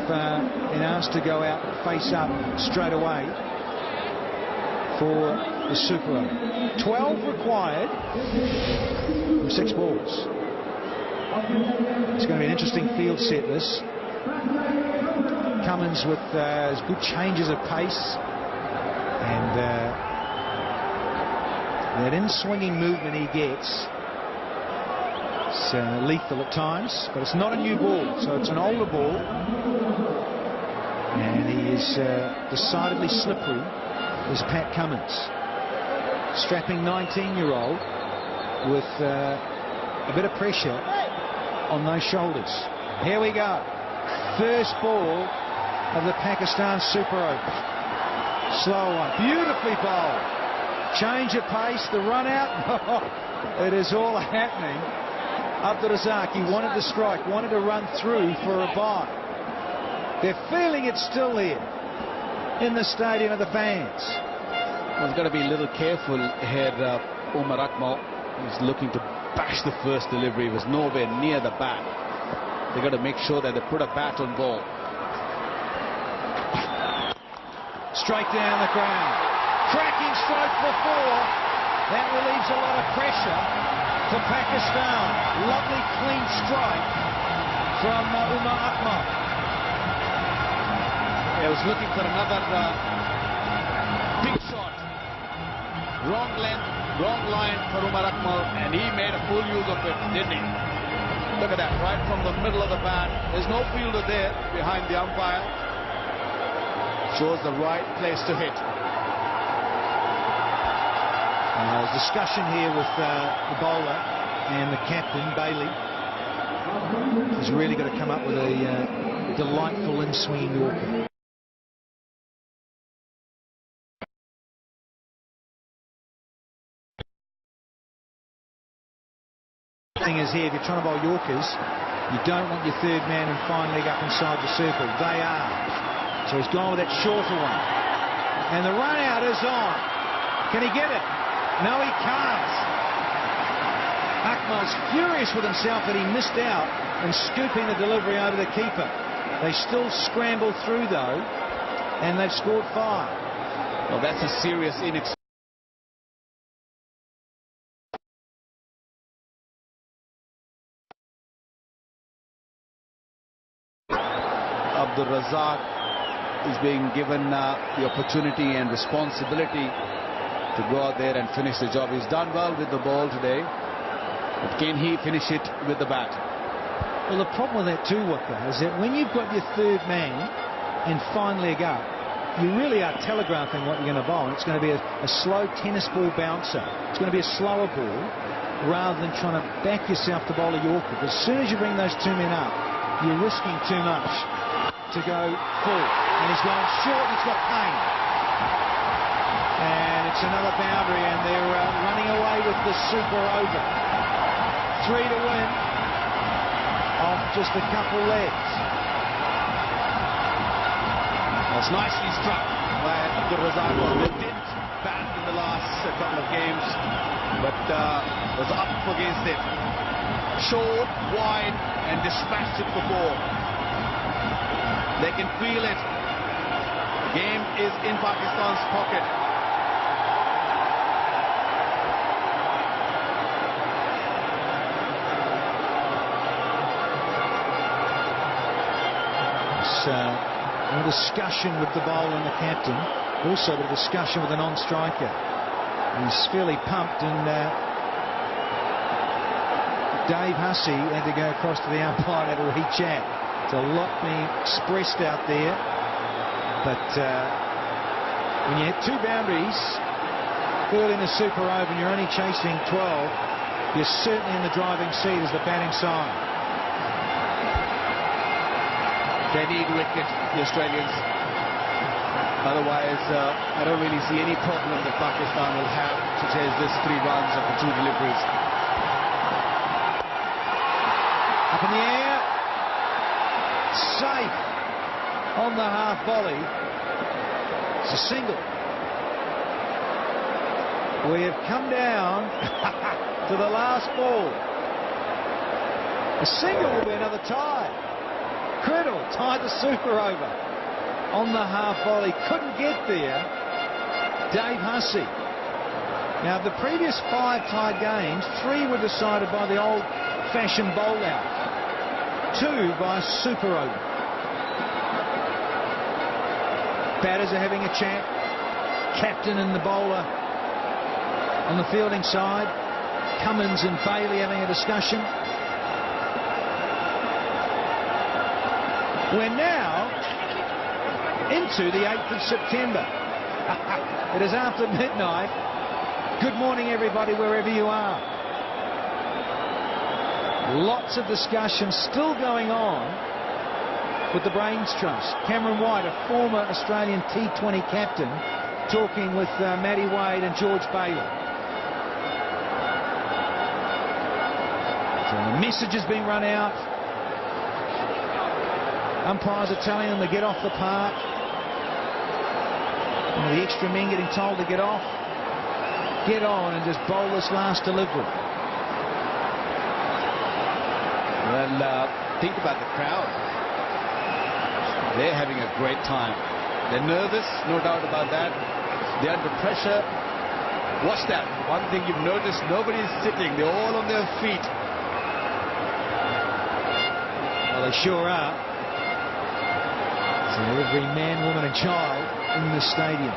been asked to go out and face up straight away for the Super Over. 12 required from 6 balls. It's going to be an interesting field set, this. Cummins with good changes of pace, and that in-swinging movement he gets. It's lethal at times, but it's not a new ball, so it's an older ball, and he is decidedly slippery, is Pat Cummins. Strapping 19-year-old with a bit of pressure on those shoulders. Here we go. First ball of the Pakistan Super Over. Slow one. Beautifully bowled. Change of pace. The run out. It is all happening. Abdur Razzaq, he wanted to strike, wanted to run through for a bye. They're feeling it's still here in the stadium of the fans. Well, he's got to be a little careful here, Umar Akmal. He's looking to bash the first delivery. He was nowhere near the bat. They've got to make sure that they put a bat on ball. Straight down the ground. Cracking stroke for 4. That relieves a lot of pressure for Pakistan. Lovely clean strike from Umar Akmal. He was looking for another big shot. Wrong length, wrong line for Umar Akmal, and he made a full use of it, didn't he? Look at that, right from the middle of the bat. There's no fielder there behind the umpire. Shows the right place to hit. There's discussion here with the bowler and the captain, Bailey. He's really got to come up with a delightful in-swinging Yorker. The thing is here, if you're trying to bowl Yorkers, you don't want your third man and fine leg up inside the circle. They are. So he's gone with that shorter one. And the run out is on. Can he get it? No, he can't. Akmal's furious with himself that he missed out in scooping the delivery over the keeper. They still scramble through, though, and they've scored 5. Well, that's a serious inexperience. Abdur Razzaq is being given the opportunity and responsibility to go out there and finish the job. He's done well with the ball today, but can he finish it with the bat? Well, the problem with that too, Waka, is that when you've got your third man and fine leg up, you really are telegraphing what you're going to bowl. It's going to be a slow tennis ball bouncer. It's going to be a slower ball rather than trying to back yourself to bowl a Yorker. As soon as you bring those 2 men up, you're risking too much to go full. And he's gone short, and he's got pain. And it's another boundary, and they're running away with the Super Over. 3 to win off just a couple legs. That's nicely struck by Abdur Razzaq. They didn't bat in the last couple of games, but was up against it. Short, wide, and dispatched it for 4. They can feel it. The game is in Pakistan's pocket. A discussion with the bowler and the captain, also a discussion with the non-striker. He's fairly pumped, and Dave Hussey had to go across to the umpire and have a wee chat. It's a lot being expressed out there, but when you hit 2 boundaries early in the Super Over and you're only chasing 12, you're certainly in the driving seat as the batting side. They need wicket, the Australians. Otherwise, I don't really see any problem that Pakistan will have to chase this 3 runs of the 2 deliveries. Up in the air. Safe on the half volley. It's a single. We have come down to the last ball. A single will be another tie. Criddle tied the super over on the half volley. Couldn't get there. Dave Hussey. Now, the previous 5 tied games, 3 were decided by the old-fashioned bowl out. 2 by a super over. Batters are having a chat. Captain and the bowler on the fielding side. Cummins and Bailey having a discussion. We're now into the 8th of September. It is after midnight. Good morning, everybody, wherever you are. Lots of discussion still going on with the Brains Trust. Cameron White, a former Australian T20 captain, talking with Matty Wade and George Bailey. So the message has been run out. Umpires are telling them to get off the park. And the extra men getting told to get off. Get on and just bowl this last delivery. Well, think about the crowd. They're having a great time. They're nervous, no doubt about that. They're under pressure. Watch that. One thing you've noticed, nobody's sitting. They're all on their feet. Well, they sure are. So every man, woman and child in the stadium.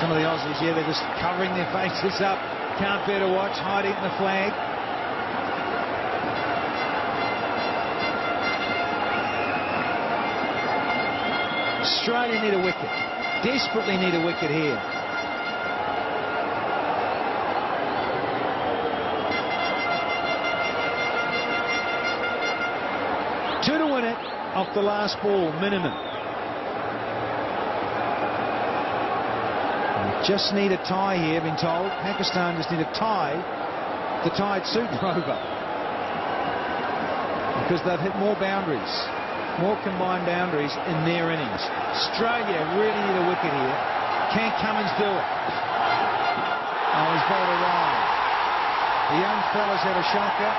Some of the Aussies, yeah, they're just covering their faces up. Can't bear to watch, hiding in the flag. Australia need a wicket. Desperately need a wicket here. Two to win it off the last ball, minimum. Just need a tie here, been told. Pakistan just need to tie the tied super over. Because they've hit more boundaries, more combined boundaries in their innings. Australia really need a wicket here. Can Cummins do it? Oh, he's bowled a ride. The young fellas had a shocker.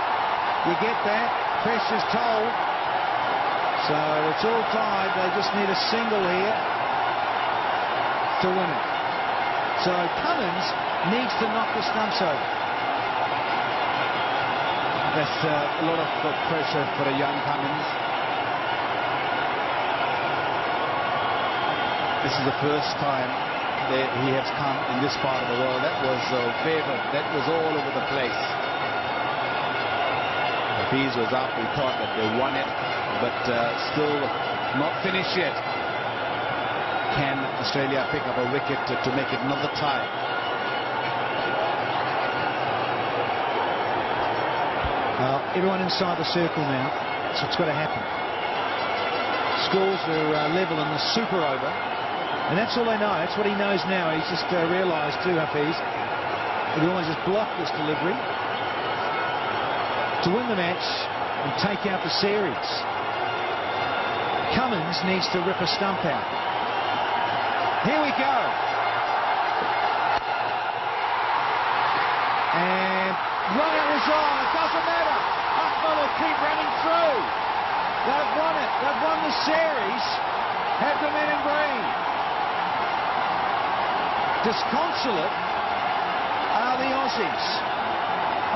You get that. Pressure's told. So it's all tied. They just need a single here to win it. So Cummins needs to knock the stumps over. That's a lot of pressure for a young Cummins. This is the first time that he has come in this part of the world. That was favor. That was all over the place. The fees was up. We thought that they won it, but still not finished yet. Can Australia pick up a wicket to make it another tie? Well, everyone inside the circle now, so it's got to happen. Scores are level in the super over, and that's all they know. That's what he knows now. He's just realised too, Hafiz, he can always just block this delivery to win the match and take out the series. Cummins needs to rip a stump out. Here we go. And run out was on. It doesn't matter. Akmal will keep running through. They've won it. They've won the series. Have the men in green. Disconsolate are the Aussies.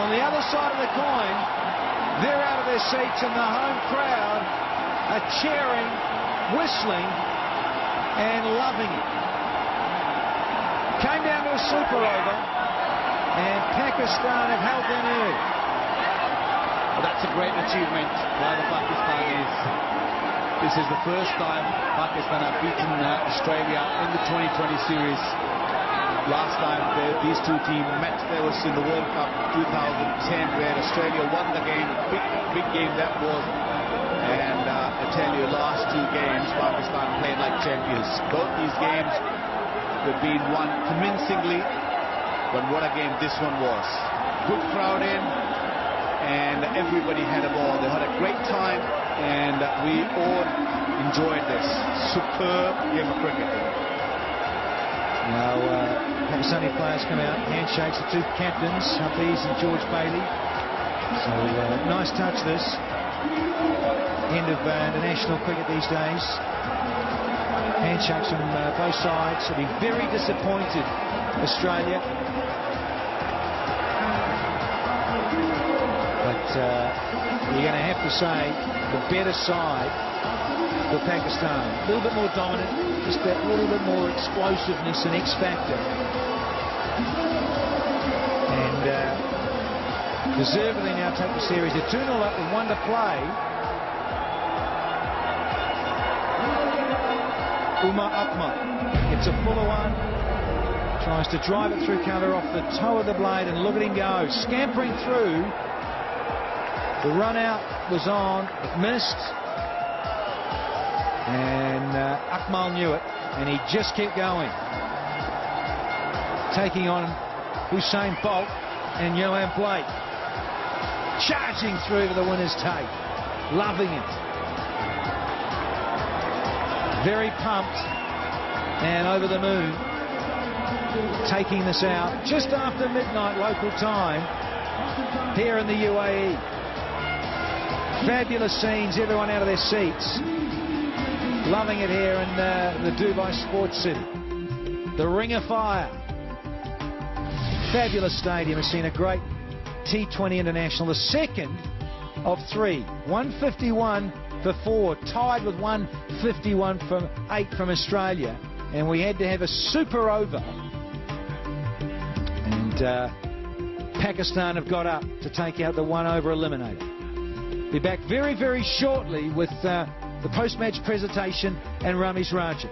On the other side of the coin, they're out of their seats and the home crowd are cheering, whistling, and loving it. Came down to a super over, and Pakistan have held their nerve. Well, that's a great achievement by the Pakistanis. This is the first time Pakistan have beaten Australia in the 2020 series. Last time these two teams met, there was in the World Cup 2010, where Australia won the game. Big game that was. And I tell you, last two games, Pakistan played like champions. Both these games have been won convincingly, but what a game this one was. Good crowd in, and everybody had a ball. They had a great time, and we all enjoyed this superb game of cricket. Now, Pakistani players come out, handshakes, the two captains, Hafiz and George Bailey. So, nice touch this. end of international cricket these days. Handshakes from both sides. They'll be very disappointed, Australia. But you're going to have to say the better side for Pakistan. A little bit more dominant, just that little bit more explosiveness and X factor. And deservedly now take the series. They're 2-0 up with 1 to play. Umar Akmal gets a fuller one. Tries to drive it through cover off the toe of the blade, and look at him go. Scampering through. The run out was on. It missed. And Akmal knew it, and he just kept going. Taking on Usain Bolt and Johan Blake. Charging through to the winner's take. Loving it. Very pumped and over the moon. Taking this out just after midnight local time here in the UAE. Fabulous scenes, everyone out of their seats. Loving it here in the Dubai Sports City. The Ring of Fire. Fabulous stadium. Has seen a great T20 international, the second of 3. 151 for 4, tied with 151 from 8 from Australia, and we had to have a super over, and Pakistan have got up to take out the 1 over eliminator. Be back very, very shortly with the post-match presentation and Ramiz Raja.